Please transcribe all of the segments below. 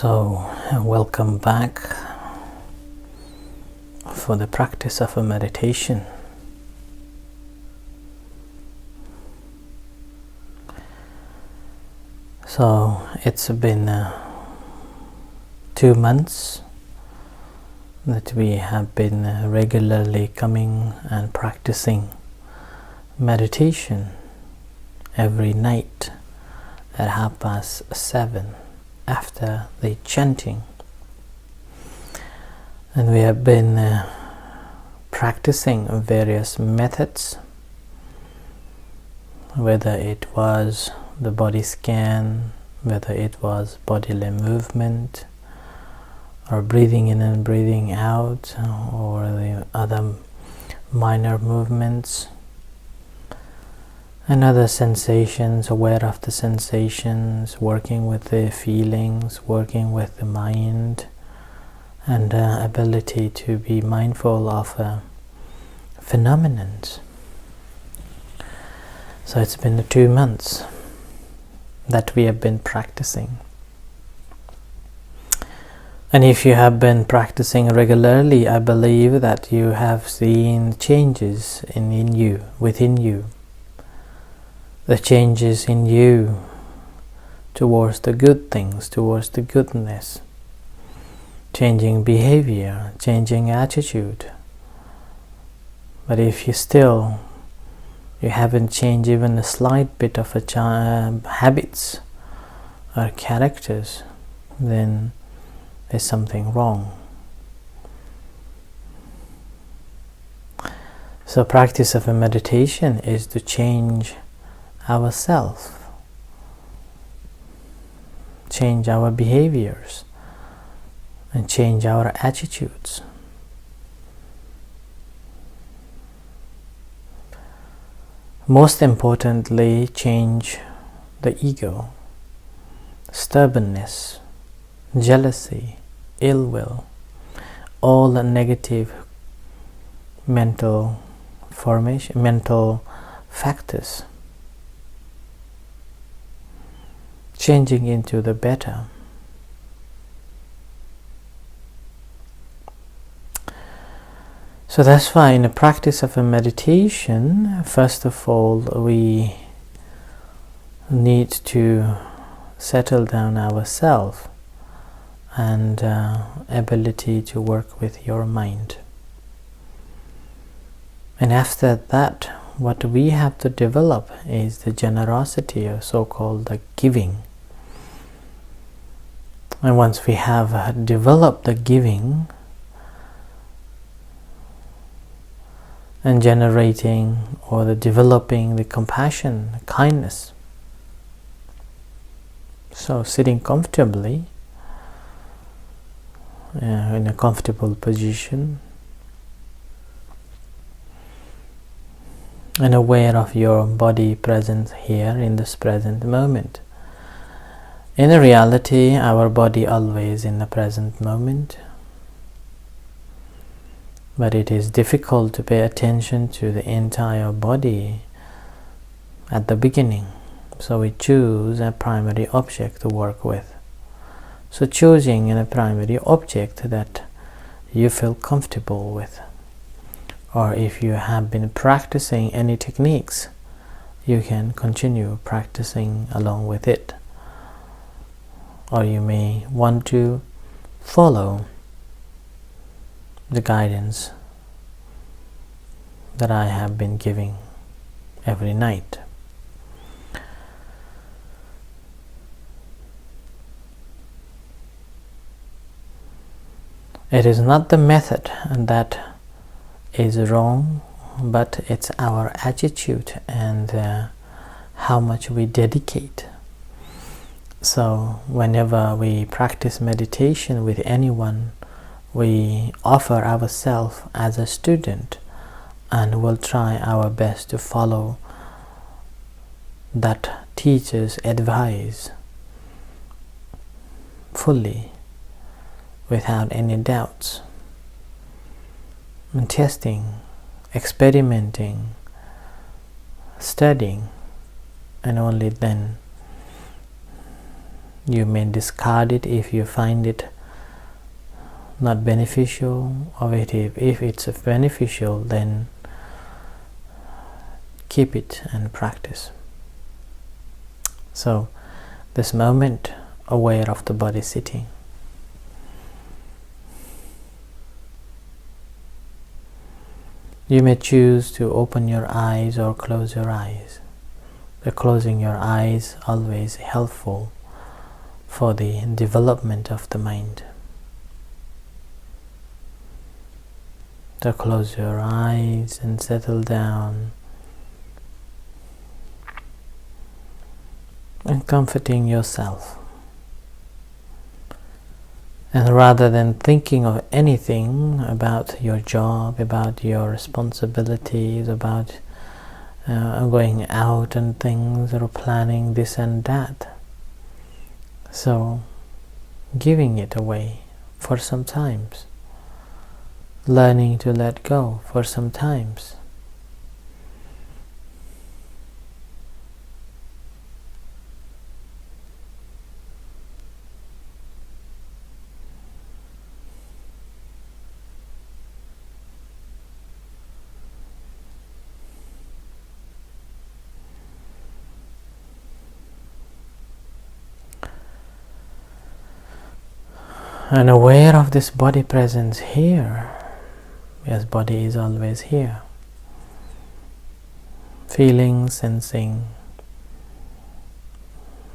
So, welcome back for the practice of a meditation. So, it's been 2 months that we have been regularly coming and practicing meditation every night at 7:30 after the chanting, and we have been practicing various methods, whether it was the body scan, whether it was bodily movement, or breathing in and breathing out, or the other minor movements, and other sensations, aware of the sensations, working with the feelings, working with the mind, and ability to be mindful of phenomena. So it's been 2 months that we have been practicing. And if you have been practicing regularly, I believe that you have seen changes in you, within you. The changes in you towards the good things, towards the goodness, changing behavior, changing attitude. But if you haven't changed even a slight bit of habits or characters, then there's something wrong. So practice of a meditation is to change ourselves, change our behaviors, and change our attitudes. Most importantly, change the ego, stubbornness, jealousy, ill will, all the negative mental factors, changing into the better. So that's why in the practice of a meditation, first of all, we need to settle down ourselves and ability to work with your mind. And after that, what we have to develop is the generosity, or so-called the giving. And once we have developed the giving and generating or the developing the compassion, kindness, so sitting comfortably in a comfortable position and aware of your body presence here in this present moment. In reality, our body always in the present moment, but it is difficult to pay attention to the entire body at the beginning. So we choose a primary object to work with. So choosing a primary object that you feel comfortable with, or if you have been practicing any techniques, you can continue practicing along with it. Or you may want to follow the guidance that I have been giving every night. It is not the method that is wrong, but it's our attitude and how much we dedicate. So whenever we practice meditation with anyone, we offer ourselves as a student and will try our best to follow that teacher's advice fully, without any doubts, and testing, experimenting, studying, and only then You may discard it if you find it not beneficial, or if it's beneficial, then keep it and practice. So this moment, aware of the body sitting. You may choose to open your eyes or close your eyes. The closing your eyes always helpful for the development of the mind. So close your eyes and settle down, and comforting yourself. And rather than thinking of anything about your job, about your responsibilities, about going out and things, or planning this and that, so giving it away for some times, learning to let go for some times. And aware of this body presence here. Yes, body is always here. Feeling, sensing,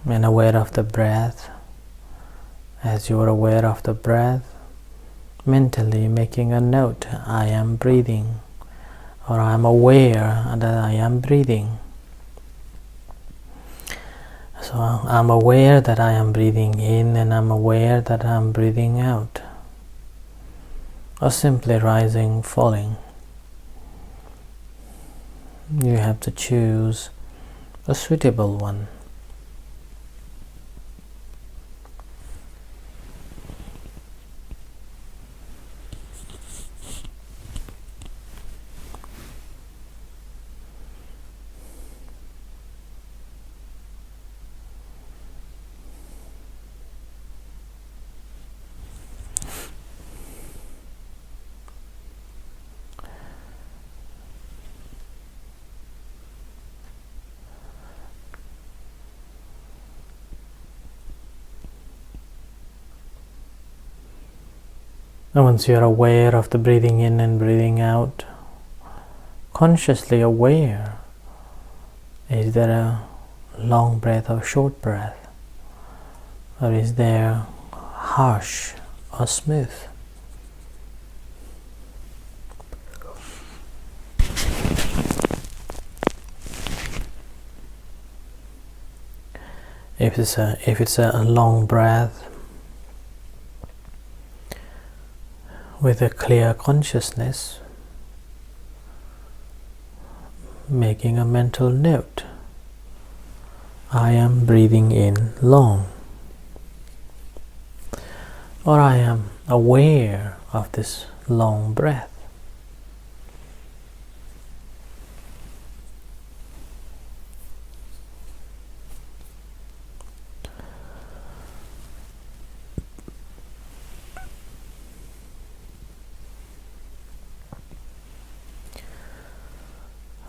and aware of the breath. As you are aware of the breath, mentally making a note, I am breathing, or I am aware that I am breathing. So I'm aware that I am breathing in, and I'm aware that I'm breathing out. Or simply rising, falling. You have to choose a suitable one. And once you are aware of the breathing in and breathing out, consciously aware, is there a long breath or short breath? Or is there harsh or smooth? If it's a long breath, with a clear consciousness, making a mental note, I am breathing in long, or I am aware of this long breath.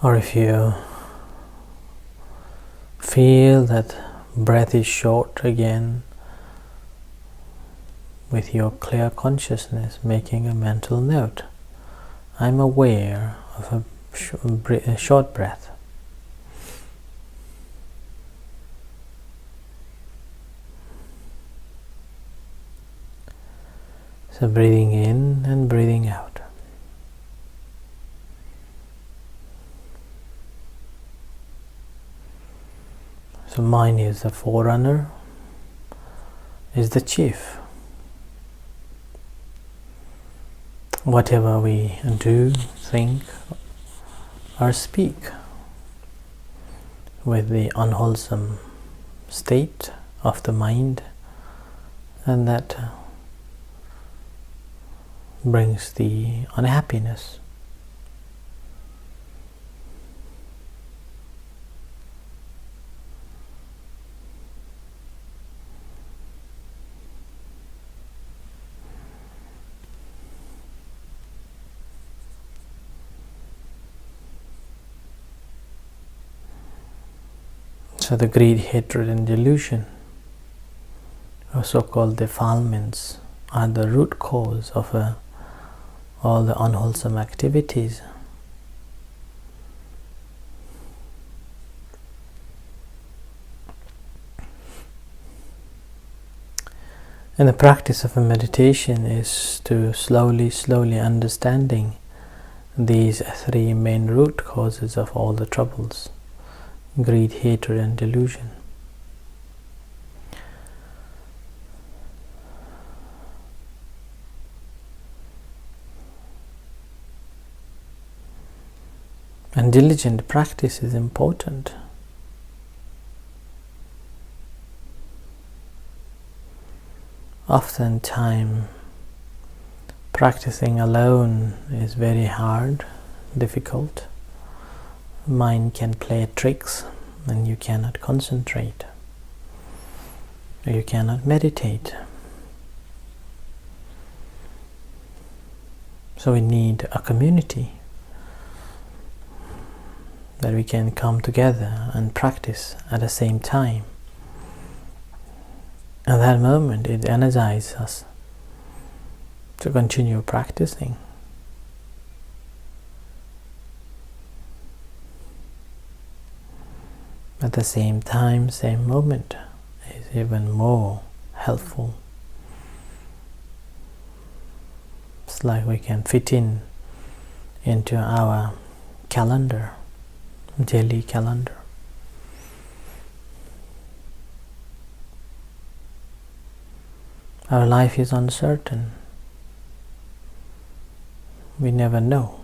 Or if you feel that breath is short again, with your clear consciousness making a mental note, I'm aware of a short breath. So breathing in and breathing out. So mind is the forerunner, is the chief. Whatever we do, think, or speak with the unwholesome state of the mind, and that brings the unhappiness. So the greed, hatred and delusion, or so-called defilements, are the root cause of all the unwholesome activities. And the practice of a meditation is to slowly understanding these three main root causes of all the troubles: greed, hatred and delusion. And diligent practice is important. Oftentimes, practicing alone is very hard, difficult. Mind can play tricks and you cannot concentrate. You cannot meditate. So we need a community that we can come together and practice at the same time. At that moment it energizes us to continue practicing. At the same time, same moment is even more helpful. It's like we can fit into our calendar, daily calendar. Our life is uncertain. We never know.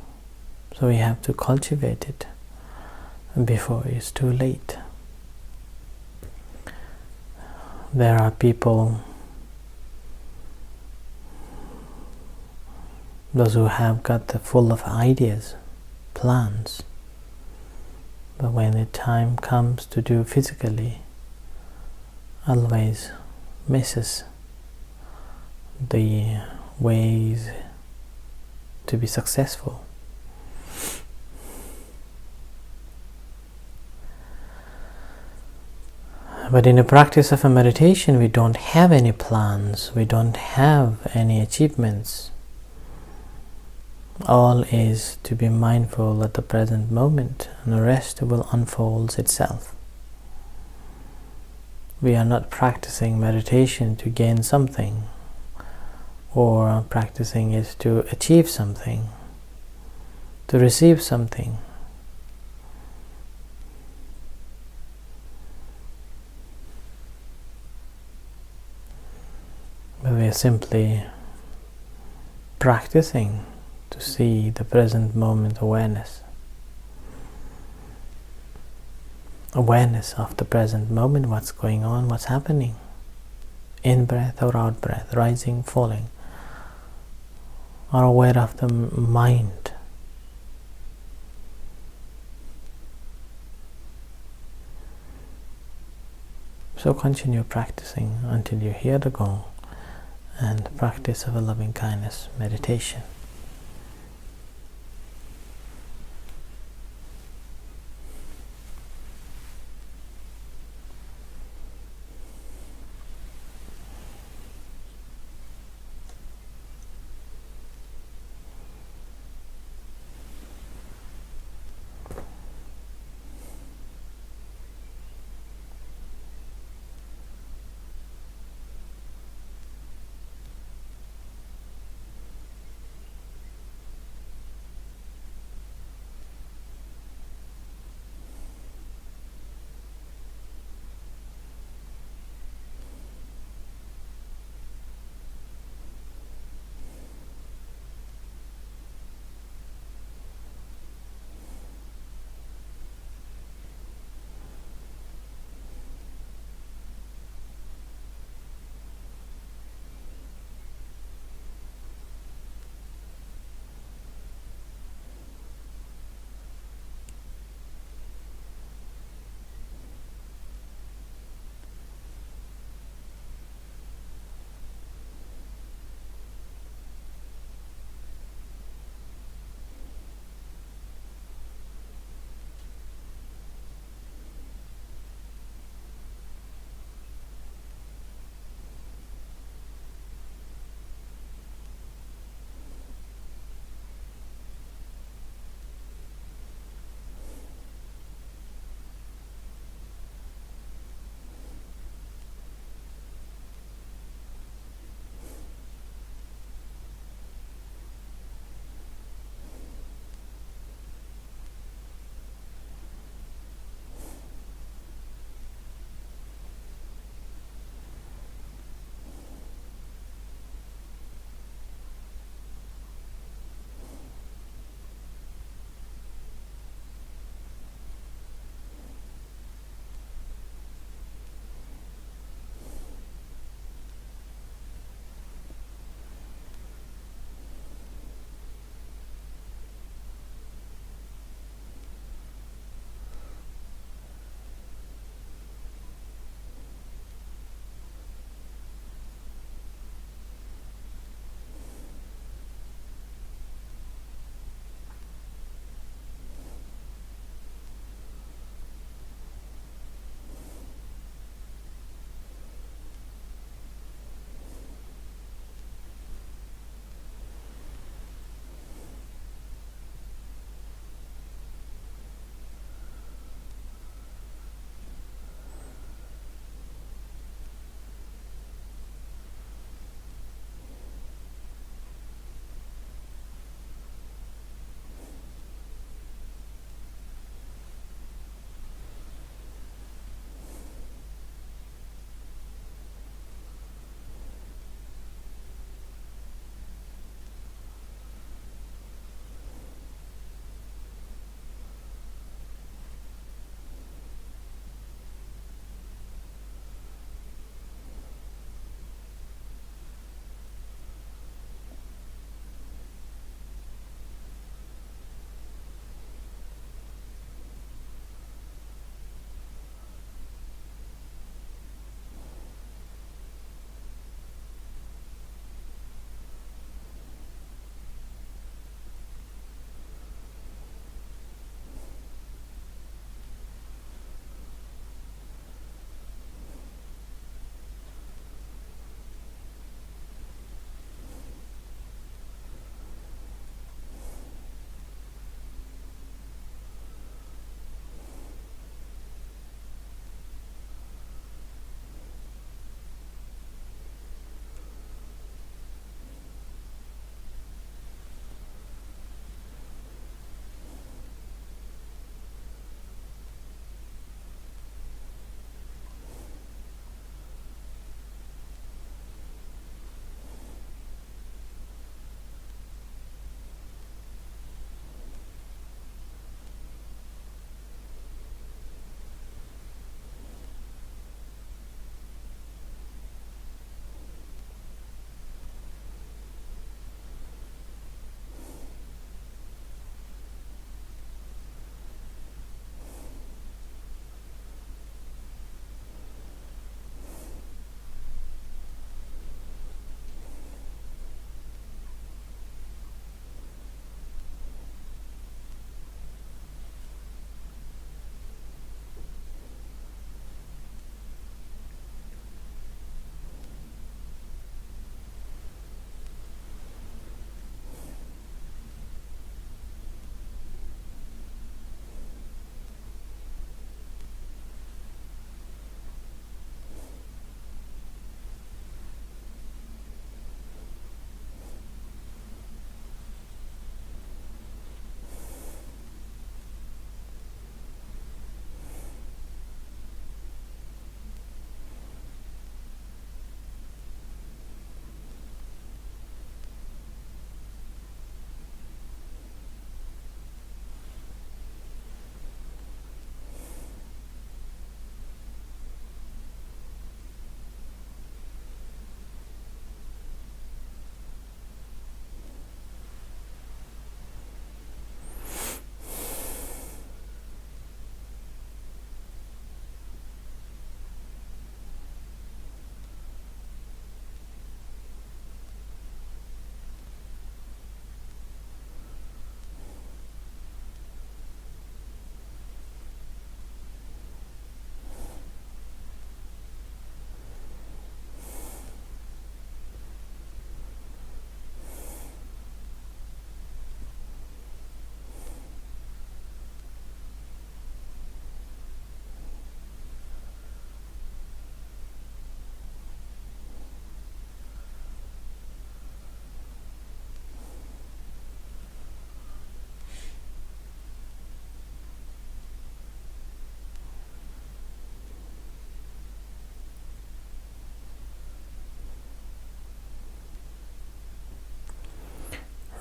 So we have to cultivate it before it's too late. There are people, those who have got full of ideas, plans, but when the time comes to do physically, always misses the ways to be successful. But in the practice of a meditation, we don't have any plans, we don't have any achievements. All is to be mindful at the present moment, and the rest will unfold itself. We are not practicing meditation to gain something, or practicing it to achieve something, to receive something. But we are simply practicing to see the present moment awareness. Awareness of the present moment, what's going on, what's happening. In breath or out breath, rising, falling. Are aware of the mind. So continue practicing until you hear the gong and practice of a loving kindness meditation.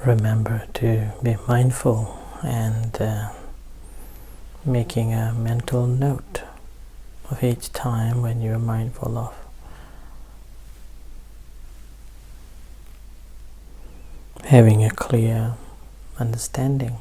remember to be mindful and making a mental note of each time when you're mindful of. Having a clear understanding.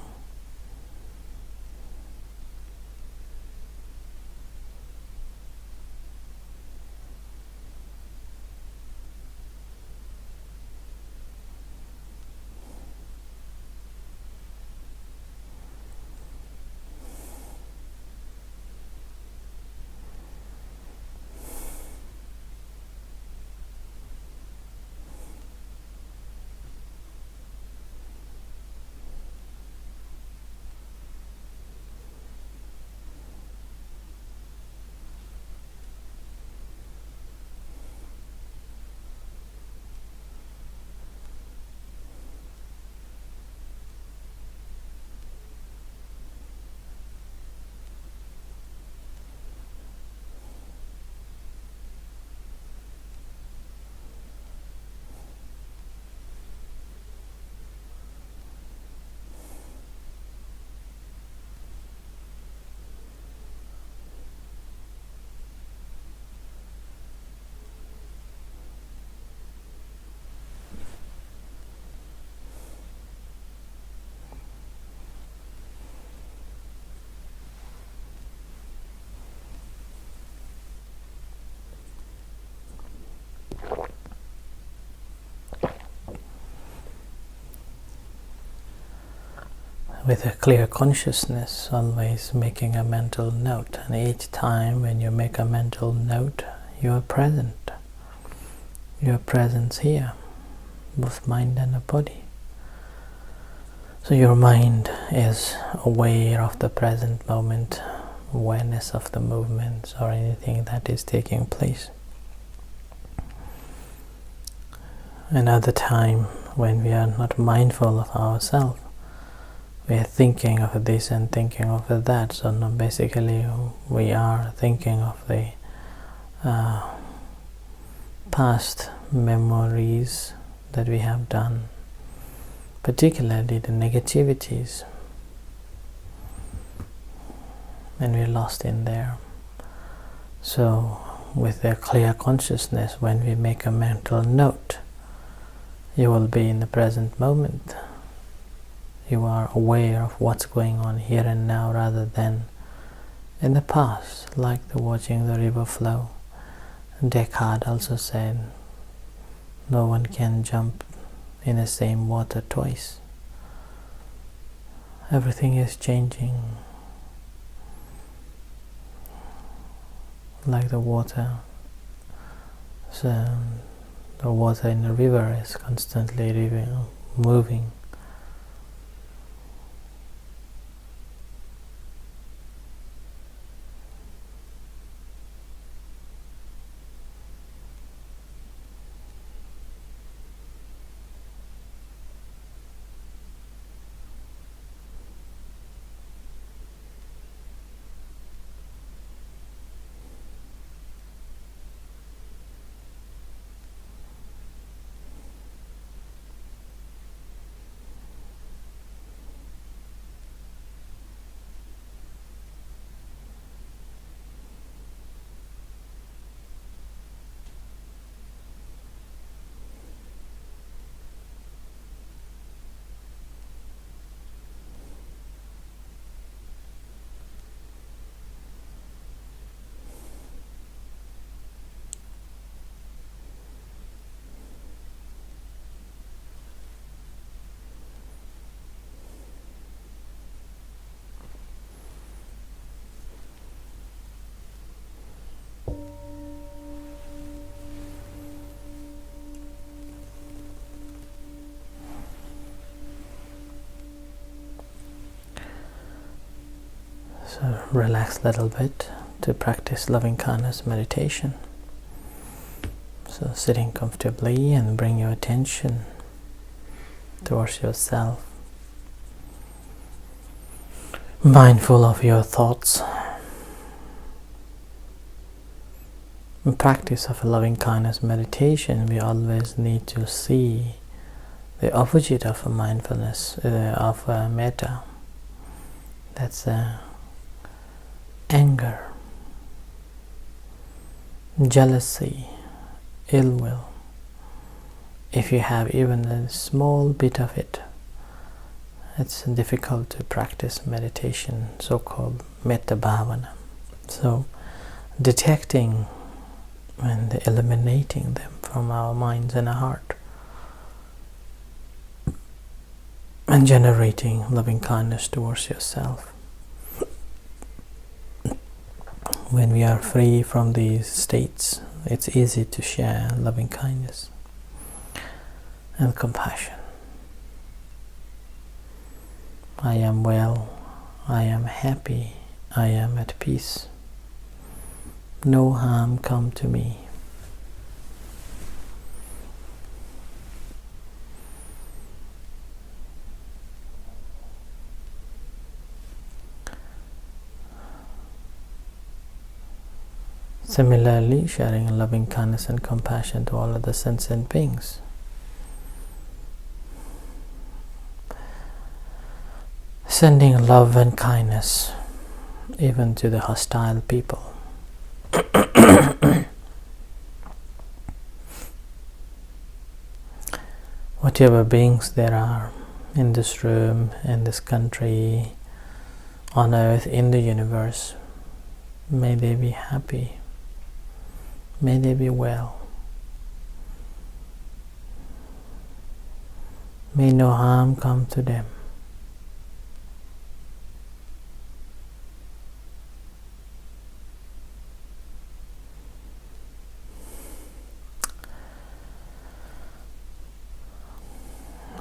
With a clear consciousness, always making a mental note, and each time when you make a mental note, you are present. Your presence here, both mind and the body. So your mind is aware of the present moment, awareness of the movements or anything that is taking place. Another time when we are not mindful of ourselves, we are thinking of this and thinking of that. So no, basically we are thinking of the past memories that we have done, particularly the negativities, and we're lost in there. So with a clear consciousness, when we make a mental note, you will be in the present moment. You are aware of what's going on here and now rather than in the past, like watching the river flow. Descartes also said, no one can jump in the same water twice. Everything is changing. Like the water. So the water in the river is constantly moving. So relax a little bit to practice loving-kindness meditation. So sitting comfortably and bring your attention towards yourself. Mindful of your thoughts. In practice of a loving-kindness meditation, we always need to see the opposite of a mindfulness, of a metta. That's anger, jealousy, ill will. If you have even a small bit of it, it's difficult to practice meditation, so-called metta bhavana. So detecting and eliminating them from our minds and our heart, and generating loving kindness towards yourself. When we are free from these states, it's easy to share loving kindness and compassion. I am well, I am happy, I am at peace. No harm come to me. Similarly, sharing loving kindness and compassion to all other sentient beings. Sending love and kindness even to the hostile people. Whatever beings there are in this room, in this country, on earth, in the universe, may they be happy. May they be well. May no harm come to them.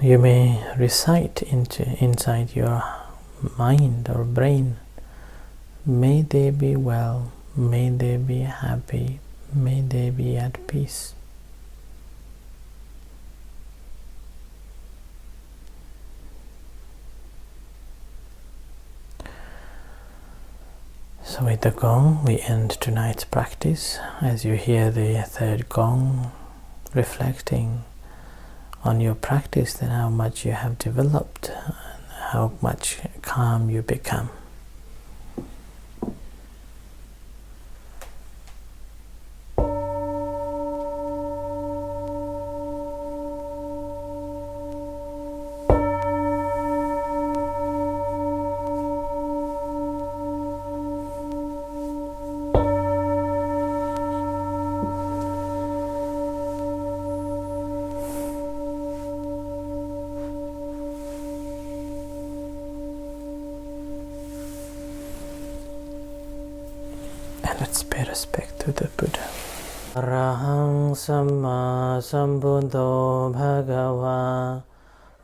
You may recite inside your mind or brain, may they be well, may they be happy, may they be at peace. So with the gong, we end tonight's practice. As you hear the third gong, reflecting on your practice and how much you have developed and how much calm you become. Let's pay respect to the Buddha. Arahang Samma Sambuddho Bhagava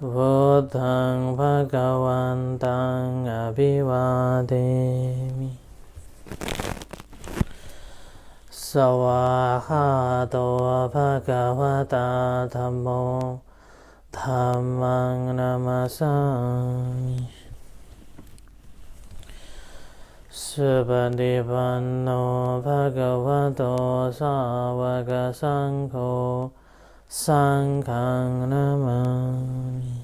Buddhang Bhagavantang Abhivademi Savahato Bhagavata Dhammo Dhammang Namasami Subhadipanno Bhagavato Savaka Sangho Sanghang Namami.